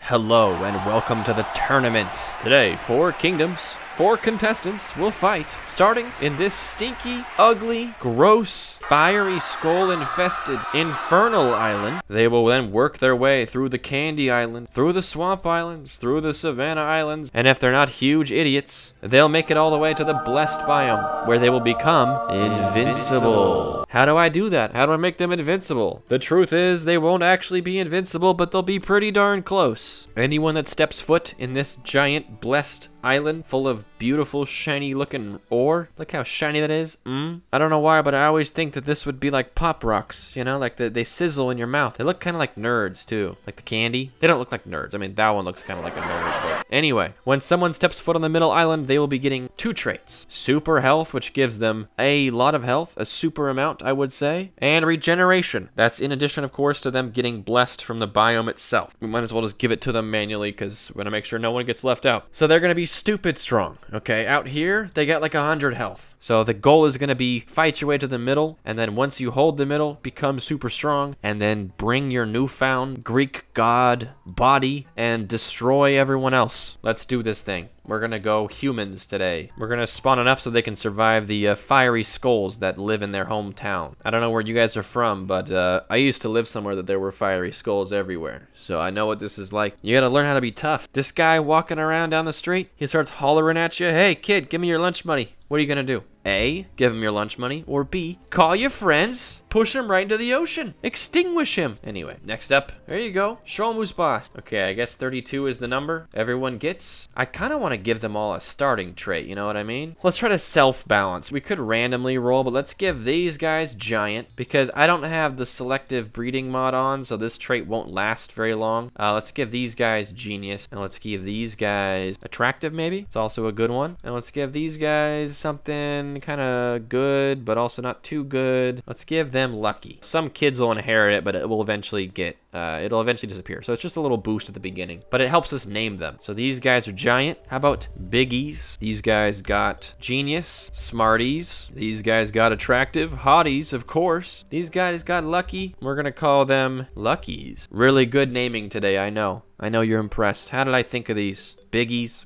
Hello and welcome to the tournament. Today, 4 kingdoms, 4 contestants will fight, starting in this stinky, ugly, gross, fiery skull-infested infernal island. They will then work their way through the Candy Island, through the Swamp Islands, through the Savannah Islands, and if they're not huge idiots, they'll make it all the way to the Blessed Biome, where they will become invincible. How do I do that? How do I make them invincible? The truth is, they won't actually be invincible, but they'll be pretty darn close. Anyone that steps foot in this giant blessed island full of beautiful shiny looking ore, look how shiny that is. I don't know why, but I always think that this would be like pop rocks, you know, like they sizzle in your mouth. They look kind of like nerds too, like the candy. They don't look like nerds. I mean, that one looks kind of like a nerd, but anyway, when someone steps foot on the middle island, they will be getting 2 traits: super health, which gives them a lot of health, a super amount I would say, and regeneration. That's in addition, of course, to them getting blessed from the biome itself. We might as well just give it to them manually because we want to make sure no one gets left out. So they're going to be stupid strong, okay? Out here, they got like 100 health. So the goal is going to be fight your way to the middle, and then once you hold the middle, become super strong, and then bring your newfound Greek god body and destroy everyone else. Let's do this thing. We're going to go humans today. We're going to spawn enough so they can survive the fiery skulls that live in their hometown. I don't know where you guys are from, but I used to live somewhere that there were fiery skulls everywhere. So I know what this is like. You got to learn how to be tough. This guy walking around down the street, he starts hollering at you, "Hey kid, give me your lunch money." What are you going to do? A, give him your lunch money, or B, call your friends, push him right into the ocean, extinguish him. Anyway, next up, there you go, show him who's boss. Okay, I guess 32 is the number everyone gets. I kind of want to give them all a starting trait, you know what I mean? Let's try to self-balance. We could randomly roll, but let's give these guys giant, because I don't have the selective breeding mod on, so this trait won't last very long. Let's give these guys genius, and let's give these guys attractive maybe. It's also a good one. And let's give these guys something kind of good, but also not too good. Let's give them lucky. Some kids will inherit it, but it will eventually get, it'll eventually disappear. So it's just a little boost at the beginning, but it helps us name them. So these guys are giant. How about biggies? These guys got genius, smarties. These guys got attractive, hotties, of course. These guys got lucky. We're gonna call them luckies. Really good naming today, I know. I know you're impressed. How did I think of these? Biggies?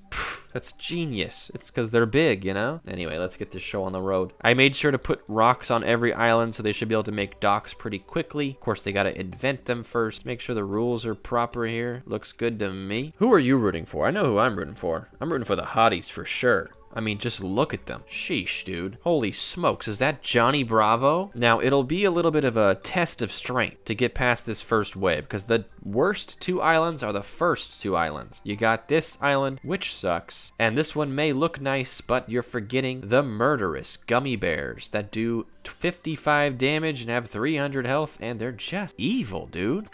That's genius. It's because they're big, you know? Anyway, let's get this show on the road. I made sure to put rocks on every island so they should be able to make docks pretty quickly. Of course, they got to invent them first. Make sure the rules are proper here. Looks good to me. Who are you rooting for? I know who I'm rooting for. I'm rooting for the hotties for sure. I mean, just look at them. Sheesh, dude. Holy smokes, is that Johnny Bravo? Now, it'll be a little bit of a test of strength to get past this first wave, because the worst 2 islands are the first 2 islands. You got this island, which sucks, and this one may look nice, but you're forgetting the murderous gummy bears that do 55 damage and have 300 health, and they're just evil, dude.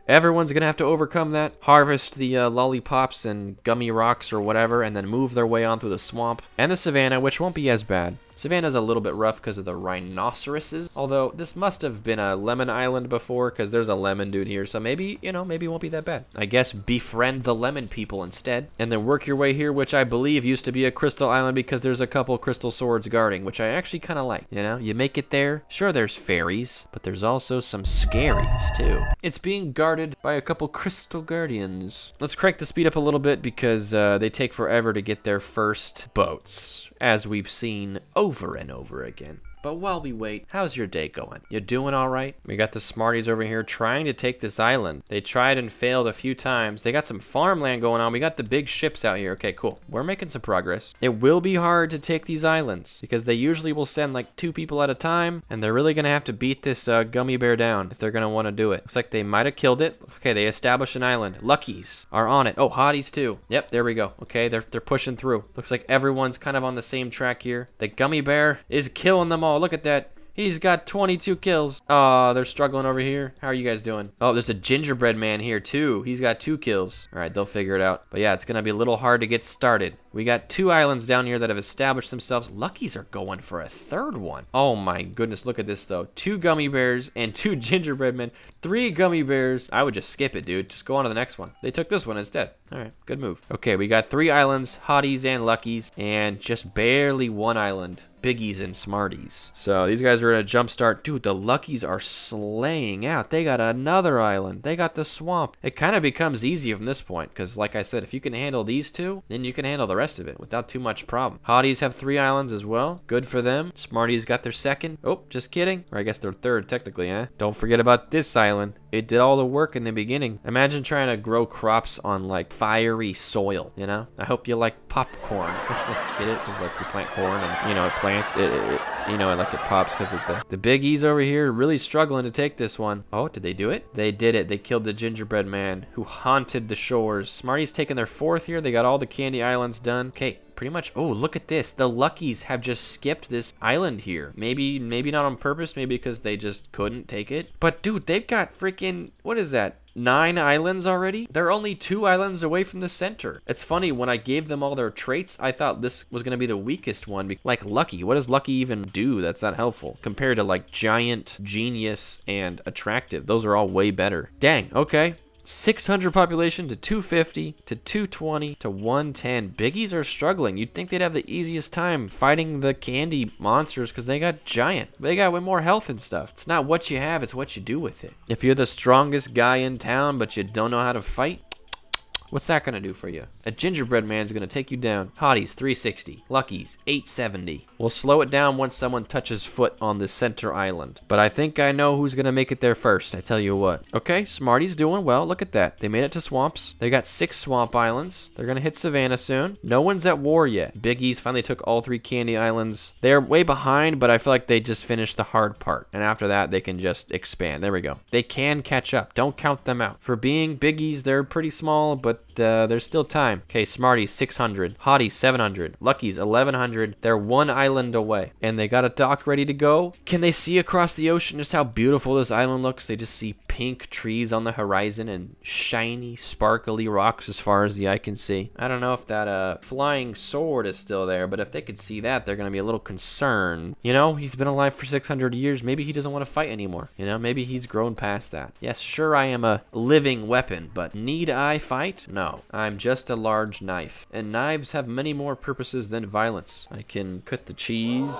Everyone's gonna have to overcome that, harvest the lollipops and gummy rocks or whatever, and then move their way on through the swamp and the savannah, which won't be as bad. Savannah's a little bit rough because of the rhinoceroses, although this must have been a lemon island before because there's a lemon dude here, so maybe, you know, maybe it won't be that bad. I guess befriend the lemon people instead, and then work your way here, which I believe used to be a crystal island because there's a couple crystal swords guarding, which I actually kind of like, you know? You make it there, sure there's fairies, but there's also some scaries too. It's being guarded by a couple crystal guardians. Let's crank the speed up a little bit because they take forever to get their first boats, as we've seen over and over again. But while we wait, how's your day going? You doing all right? We got the smarties over here trying to take this island. They tried and failed a few times. They got some farmland going on. We got the big ships out here. Okay, cool. We're making some progress. It will be hard to take these islands because they usually will send like 2 people at a time, and they're really gonna have to beat this gummy bear down if they're gonna want to do it. Looks like they might have killed it. Okay, they established an island. Luckies are on it. Oh, hotties too. Yep, there we go. Okay, they're pushing through. Looks like everyone's kind of on the same track here. The gummy bear is killing them all. Look at that. He's got 22 kills. Oh, they're struggling over here. How are you guys doing? Oh, there's a gingerbread man here too. He's got 2 kills. All right, they'll figure it out. But yeah, it's gonna be a little hard to get started. We got 2 islands down here that have established themselves. Luckies are going for a 3rd one. Oh my goodness, look at this though. 2 gummy bears and 2 gingerbread men. 3 gummy bears. I would just skip it, dude. Just go on to the next one. They took this one instead. All right, good move. Okay, we got 3 islands, hotties and luckies, and just barely 1 island, biggies and smarties. So these guys are at a jump start. Dude, the luckies are slaying out. They got another island. They got the swamp. It kind of becomes easy from this point, because like I said, if you can handle these 2, then you can handle the rest of it without too much problem. Hotties have 3 islands as well. Good for them. Smarties got their 2nd. Oh, just kidding. Or I guess their 3rd technically, huh? Don't forget about this island. It did all the work in the beginning. Imagine trying to grow crops on like fiery soil, you know? I hope you like popcorn. Get it? Because like you plant corn and, you know, it plants, you know, like it pops because of the biggies over here really struggling to take this one. Oh, did they do it? They did it. They killed the gingerbread man who haunted the shores. Smarties taking their 4th here. They got all the candy islands done. Okay. Pretty much. Oh, look at this. The luckies have just skipped this island here. Maybe not on purpose. Maybe because they just couldn't take it. But dude, they've got freaking, what is that? 9 islands already? They're only 2 islands away from the center. It's funny, when I gave them all their traits, I thought this was going to be the weakest one. Like Lucky, what does Lucky even do that's not helpful? Compared to like Giant, Genius, and Attractive. Those are all way better. Dang, okay. 600 population to 250 to 220 to 110. Biggies are struggling. You'd think they'd have the easiest time fighting the candy monsters because they got giant. They got way more health and stuff. It's not what you have, it's what you do with it. If you're the strongest guy in town but you don't know how to fight, what's that gonna do for you? A gingerbread man's gonna take you down. Hotties, 360. Luckies, 870. We'll slow it down once someone touches foot on the center island. But I think I know who's gonna make it there first, I tell you what. Okay, Smarty's doing well, look at that. They made it to swamps. They got 6 swamp islands. They're gonna hit Savannah soon. No one's at war yet. Biggies finally took all 3 candy islands. They're way behind, but I feel like they just finished the hard part. And after that, they can just expand. There we go. They can catch up. Don't count them out. For being biggies, they're pretty small, but there's still time. Okay, Smarties 600, Hotties 700, Luckies 1100. They're 1 island away, and they got a dock ready to go. Can they see across the ocean just how beautiful this island looks? They just see pink trees on the horizon and shiny, sparkly rocks as far as the eye can see. I don't know if that flying sword is still there, but if they could see that, they're gonna be a little concerned. You know, he's been alive for 600 years. Maybe he doesn't want to fight anymore. You know, maybe he's grown past that. Yes, sure, I am a living weapon, but need I fight? No, I'm just a large knife, and knives have many more purposes than violence. I can cut the cheese.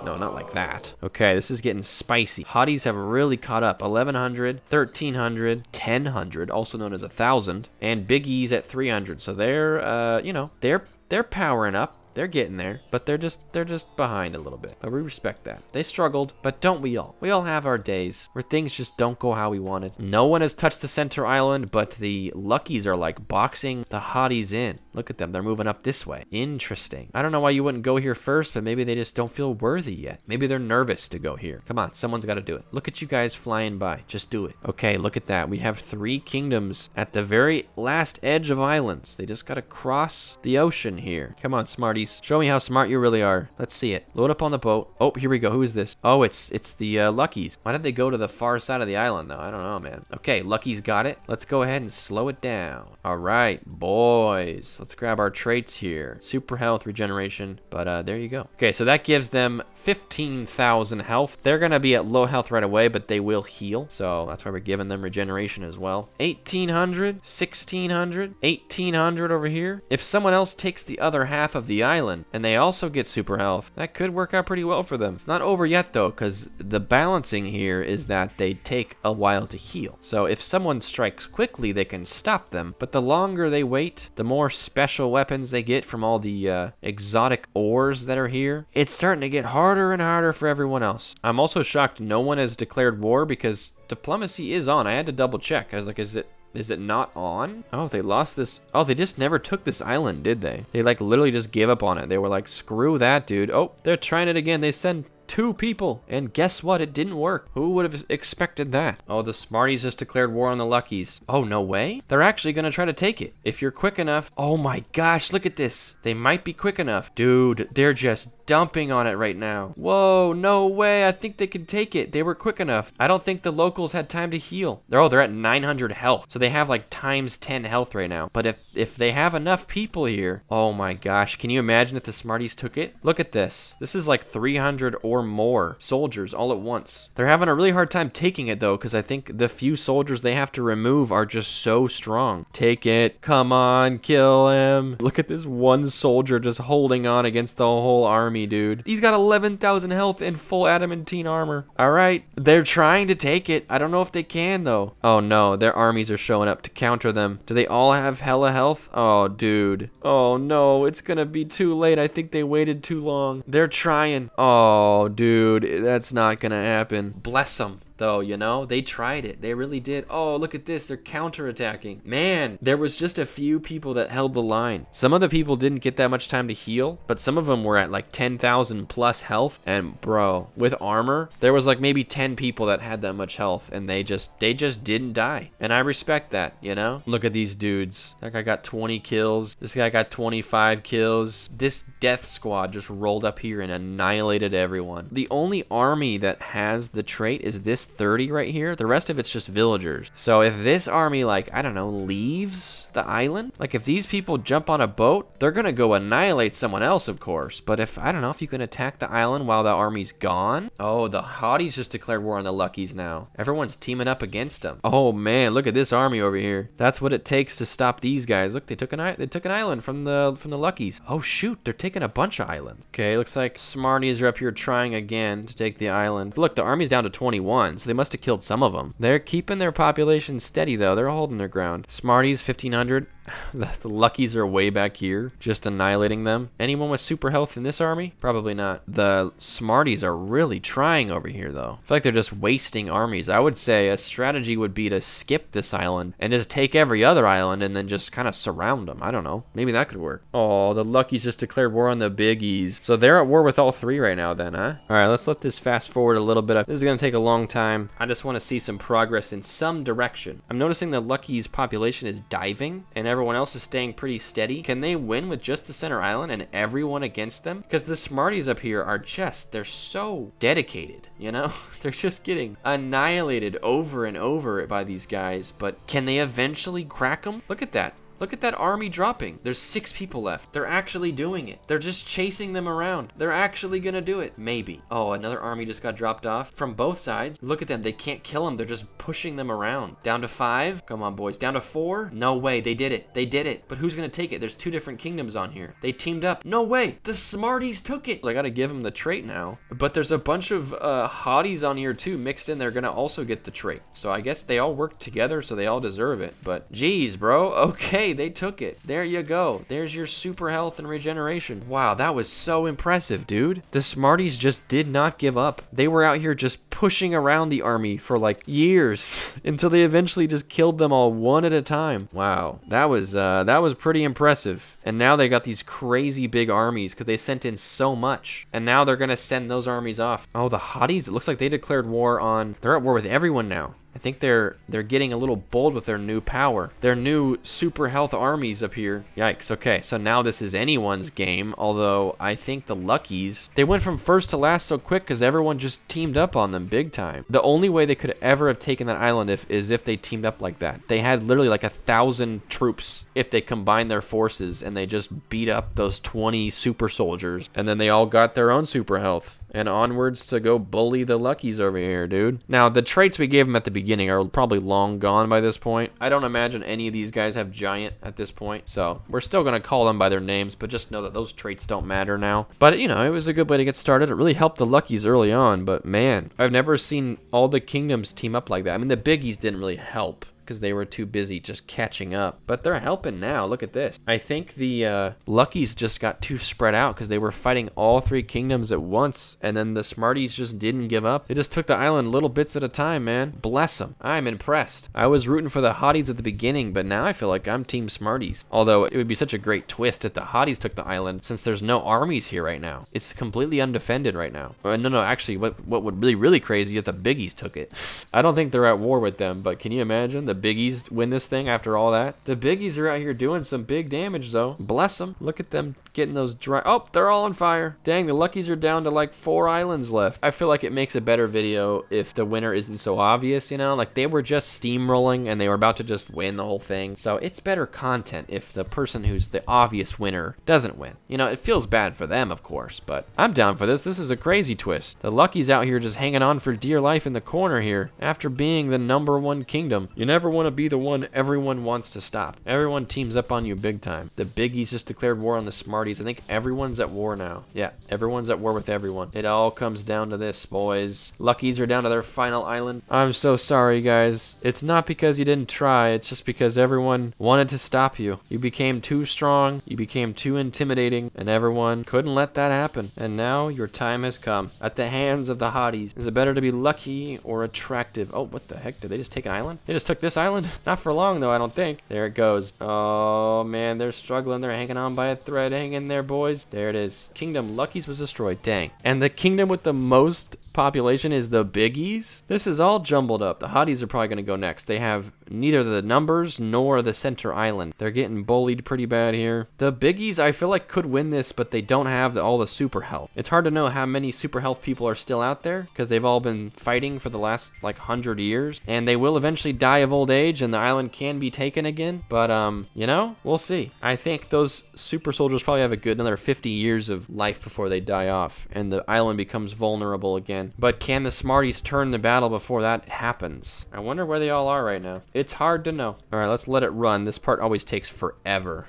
No, not like that. Okay, this is getting spicy. Hotties have really caught up. 1100, 1300, 1000, also known as 1000, and biggies at 300. So they're, you know, they're powering up. They're getting there, but they're just behind a little bit. But we respect that. They struggled, but don't we all? We all have our days where things just don't go how we wanted. No one has touched the center island, but the Luckies are like boxing the Hotties in. Look at them. They're moving up this way. Interesting. I don't know why you wouldn't go here first, but maybe they just don't feel worthy yet. Maybe they're nervous to go here. Come on, someone's got to do it. Look at you guys flying by. Just do it. Okay, look at that. We have 3 kingdoms at the very last edge of islands. They just got to cross the ocean here. Come on, Smarties. Show me how smart you really are. Let's see it. Load up on the boat. Oh, here we go. Who is this? Oh, it's the Luckies. Why did they go to the far side of the island, though? I don't know, man. Okay, Luckies got it. Let's go ahead and slow it down. All right, boys. Let's grab our traits here. Super health, regeneration. But there you go. Okay, so that gives them 15,000 health. They're going to be at low health right away, but they will heal. So that's why we're giving them regeneration as well. 1,800, 1,600, 1,800 over here. If someone else takes the other half of the island and they also get super health, that could work out pretty well for them. It's not over yet though, because the balancing here is that they take a while to heal. So if someone strikes quickly, they can stop them, but the longer they wait, the more special weapons they get from all the exotic ores that are here. It's starting to get harder and harder for everyone else. I'm also shocked no one has declared war, because diplomacy is on. I had to double check. I was like, is it not on? Oh, they lost this. Oh, they just never took this island, did they? They like literally just gave up on it. They were like, screw that, dude. Oh, they're trying it again. They send 2 people, and guess what? It didn't work. Who would have expected that? Oh, the Smarties just declared war on the Luckies. Oh, no way? They're actually gonna try to take it. If you're quick enough. Oh my gosh, look at this. They might be quick enough. Dude, they're just dumping on it right now. Whoa, no way. I think they can take it. They were quick enough. I don't think the locals had time to heal. They're at 900 health. So they have like times 10 health right now. But if they have enough people here, oh my gosh, can you imagine if the Smarties took it? Look at this. This is like 300 or more soldiers all at once. They're having a really hard time taking it though, because I think the few soldiers they have to remove are just so strong. Take it. Come on, kill him. Look at this one soldier just holding on against the whole army, dude. He's got 11,000 health in full adamantine armor. All right, they're trying to take it. I don't know if they can though. Oh no, their armies are showing up to counter them. Do they all have hella health? Oh, dude. Oh no, it's gonna be too late. I think they waited too long. They're trying. Oh, dude, that's not gonna happen. Bless them. Though, you know, they tried it. They really did. Oh, look at this. They're counterattacking. Man, there was just a few people that held the line. Some of the people didn't get that much time to heal, but some of them were at like 10,000 plus health. And bro, with armor, there was like maybe 10 people that had that much health, and they just didn't die. And I respect that, you know? Look at these dudes. That guy got 20 kills. This guy got 25 kills. This death squad just rolled up here and annihilated everyone. The only army that has the trait is this 30 right here. The rest of it's just villagers. So if this army, like, I don't know, leaves the island, like if these people jump on a boat, they're gonna go annihilate someone else, of course. But if, I don't know, if you can attack the island while the army's gone. Oh, the hotties just declared war on the luckies now. Everyone's teaming up against them. Oh man, look at this army over here. That's what it takes to stop these guys. Look, they took an island from the luckies. Oh shoot, they're taking a bunch of islands. Okay, looks like Smarties are up here trying again to take the island. Look, the army's down to 21. So they must have killed some of them. They're keeping their population steady though. They're holding their ground. Smarties 1,500. The luckies are way back here, just annihilating them. Anyone with super health in this army? Probably not. The Smarties are really trying over here though. I feel like they're just wasting armies. I would say a strategy would be to skip this island and just take every other island and then just kind of surround them. I don't know. Maybe that could work. Oh, the luckies just declared war on the biggies. So they're at war with all three right now then, huh? All right, let's let this fast forward a little bit. This is gonna take a long time. I just want to see some progress in some direction. I'm noticing the luckies population is diving and everyone else is staying pretty steady. Can they win with just the center island and everyone against them? Because the Smarties up here are just, they're so dedicated, you know? They're just getting annihilated over and over by these guys, but can they eventually crack them? Look at that. Look at that army dropping. There's 6 people left. They're actually doing it. They're just chasing them around. They're actually gonna do it. Maybe. Oh, another army just got dropped off from both sides. Look at them. They can't kill them. They're just pushing them around. Down to 5. Come on, boys. Down to 4. No way. They did it. They did it. But who's gonna take it? There's 2 different kingdoms on here. They teamed up. No way. The Smarties took it. I gotta give them the trait now. But there's a bunch of hotties on here too mixed in. They're gonna also get the trait. So I guess they all work together, so they all deserve it. But geez, bro. Okay. They took it. There you go. There's your super health and regeneration. Wow, that was so impressive, dude. The Smarties just did not give up. They were out here just pushing around the army for like years until they eventually just killed them all one at a time. Wow, that was pretty impressive. And now they got these crazy big armies because they sent in so much. And now they're gonna send those armies off. Oh, the hotties, it looks like they declared war on, they're at war with everyone now. I think they're getting a little bold with their new power. Their new super health armies up here. Yikes, okay, so now this is anyone's game, although I think the luckies, they went from first to last so quick because everyone just teamed up on them big time. The only way they could ever have taken that island is if they teamed up like that. They had literally like 1,000 troops if they combined their forces and they just beat up those 20 super soldiers, and then they all got their own super health. And onwards to go bully the luckies over here, dude. Now, the traits we gave them at the beginning are probably long gone by this point. I don't imagine any of these guys have giant at this point. So, we're still going to call them by their names, but just know that those traits don't matter now. But, you know, it was a good way to get started. It really helped the luckies early on, but man, I've never seen all the kingdoms team up like that. I mean, the biggies didn't really help because they were too busy just catching up. But they're helping now. Look at this. I think the luckies just got too spread out because they were fighting all 3 kingdoms at once, and then the Smarties just didn't give up. They just took the island little bits at a time, man. Bless them. I'm impressed. I was rooting for the hotties at the beginning, but now I feel like I'm Team Smarties. Although it would be such a great twist if the hotties took the island, since there's no armies here right now. It's completely undefended right now. No, actually, what would be really crazy if the biggies took it. I don't think they're at war with them, but can you imagine? The biggies win this thing after all that. The biggies are out here doing some big damage, though. Bless them. Look at them getting those dry. Oh, they're all on fire. Dang, the luckies are down to like 4 islands left. I feel like it makes a better video if the winner isn't so obvious, you know? Like, they were just steamrolling and they were about to just win the whole thing. So it's better content if the person who's the obvious winner doesn't win. You know, it feels bad for them, of course, but I'm down for this. This is a crazy twist. The luckies out here just hanging on for dear life in the corner here after being the #1 kingdom. You never want to be the one everyone wants to stop. Everyone teams up on you big time. The biggies just declared war on the smarties. I think everyone's at war now. Yeah, everyone's at war with everyone. It all comes down to this, boys. Luckies are down to their final island. I'm so sorry, guys. It's not because you didn't try. It's just because everyone wanted to stop you. You became too strong. You became too intimidating, and everyone couldn't let that happen. And now your time has come. At the hands of the hotties. Is it better to be lucky or attractive? Oh, what the heck? Did they just take an island? They just took this island? Not for long, though, I don't think. There it goes. Oh, man, they're struggling. They're hanging on by a thread. Hang in there, boys. There it is. Kingdom Luckies was destroyed. Dang. And the kingdom with the most population is the biggies. This is all jumbled up. The hotties are probably going to go next. They have neither the numbers nor the center island. They're getting bullied pretty bad here. The biggies, I feel like, could win this, but they don't have all the super health. It's hard to know how many super health people are still out there because they've all been fighting for the last like 100 years, and they will eventually die of old age and the island can be taken again. But you know, we'll see. I think those super soldiers probably have a good another 50 years of life before they die off and the island becomes vulnerable again. But can the smarties turn the battle before that happens? I wonder where they all are right now. It's hard to know. All right, let's let it run. This part always takes forever.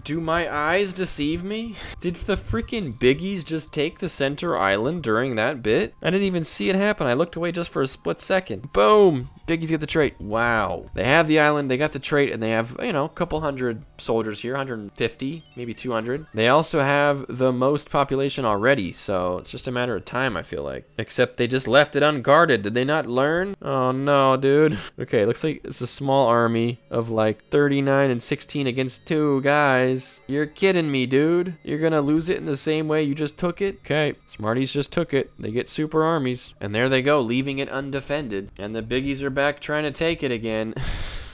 Do my eyes deceive me? Did the freaking biggies just take the center island during that bit? I didn't even see it happen. I looked away just for a split second. Boom! Biggies get the trait. Wow. They have the island, they got the trait, and they have, you know, a couple hundred soldiers here, 150, maybe 200. They also have the most population already, so it's just a matter of time, I feel like. Except they just left it unguarded. Did they not learn? Oh no, dude. Okay, looks like it's a small army of like 39 and 16 against 2 guys. You're kidding me, dude. You're gonna lose it in the same way you just took it? Okay, smarties just took it. They get super armies. And there they go, leaving it undefended. And the biggies are back trying to take it again.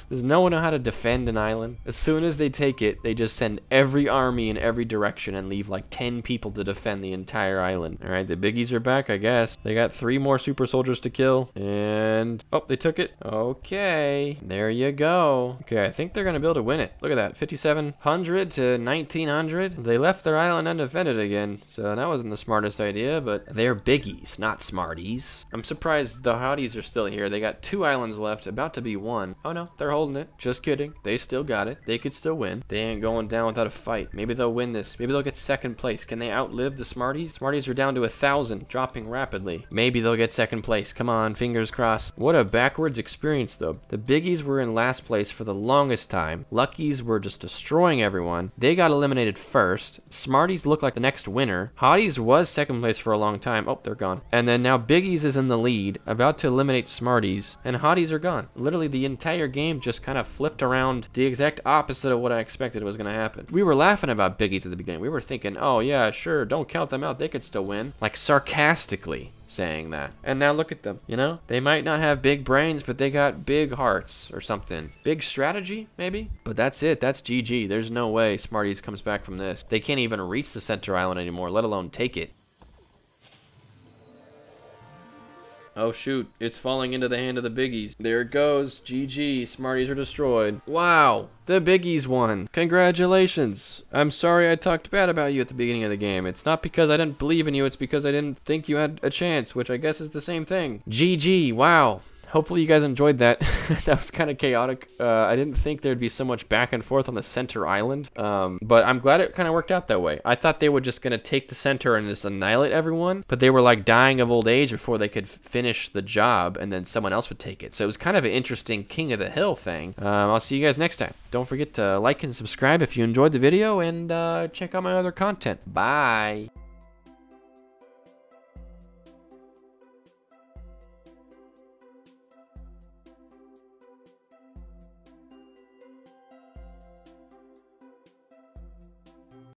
Does no one know how to defend an island? As soon as they take it, they just send every army in every direction and leave like 10 people to defend the entire island. All right, the biggies are back, I guess. They got 3 more super soldiers to kill. And, oh, they took it. Okay, there you go. Okay, I think they're gonna be able to win it. Look at that, 5,700 to 1,900. They left their island undefended again. So that wasn't the smartest idea, but they're biggies, not smarties. I'm surprised the hotties are still here. They got 2 islands left, about to be 1. Oh no, they're holding it. Just kidding. They still got it. They could still win. They ain't going down without a fight. Maybe they'll win this. Maybe they'll get 2nd place. Can they outlive the smarties? Smarties are down to 1,000, dropping rapidly. Maybe they'll get 2nd place. Come on, fingers crossed. What a backwards experience, though. The biggies were in last place for the longest time. Luckies were just destroying everyone. They got eliminated first. Smarties looked like the next winner. Hotties was 2nd place for a long time. Oh, they're gone. And then now biggies is in the lead, about to eliminate smarties, and hotties are gone. Literally the entire game just kind of flipped around the exact opposite of what I expected was going to happen. We were laughing about biggies at the beginning. We were thinking, oh yeah, sure, don't count them out. They could still win. Like sarcastically saying that. And now look at them, you know? They might not have big brains, but they got big hearts or something. Big strategy, maybe? But that's it. That's GG. There's no way Smarties comes back from this. They can't even reach the center island anymore, let alone take it. Oh shoot, it's falling into the hand of the biggies. There it goes. GG, Smarties are destroyed. Wow, the biggies won. Congratulations. I'm sorry I talked bad about you at the beginning of the game. It's not because I didn't believe in you, it's because I didn't think you had a chance, which I guess is the same thing. GG, wow. Hopefully you guys enjoyed that. That was kind of chaotic. I didn't think there'd be so much back and forth on the center island. But I'm glad it kind of worked out that way. I thought they were just going to take the center and just annihilate everyone. But they were like dying of old age before they could finish the job. And then someone else would take it. So it was kind of an interesting King of the Hill thing. I'll see you guys next time. Don't forget to like and subscribe if you enjoyed the video. And check out my other content. Bye.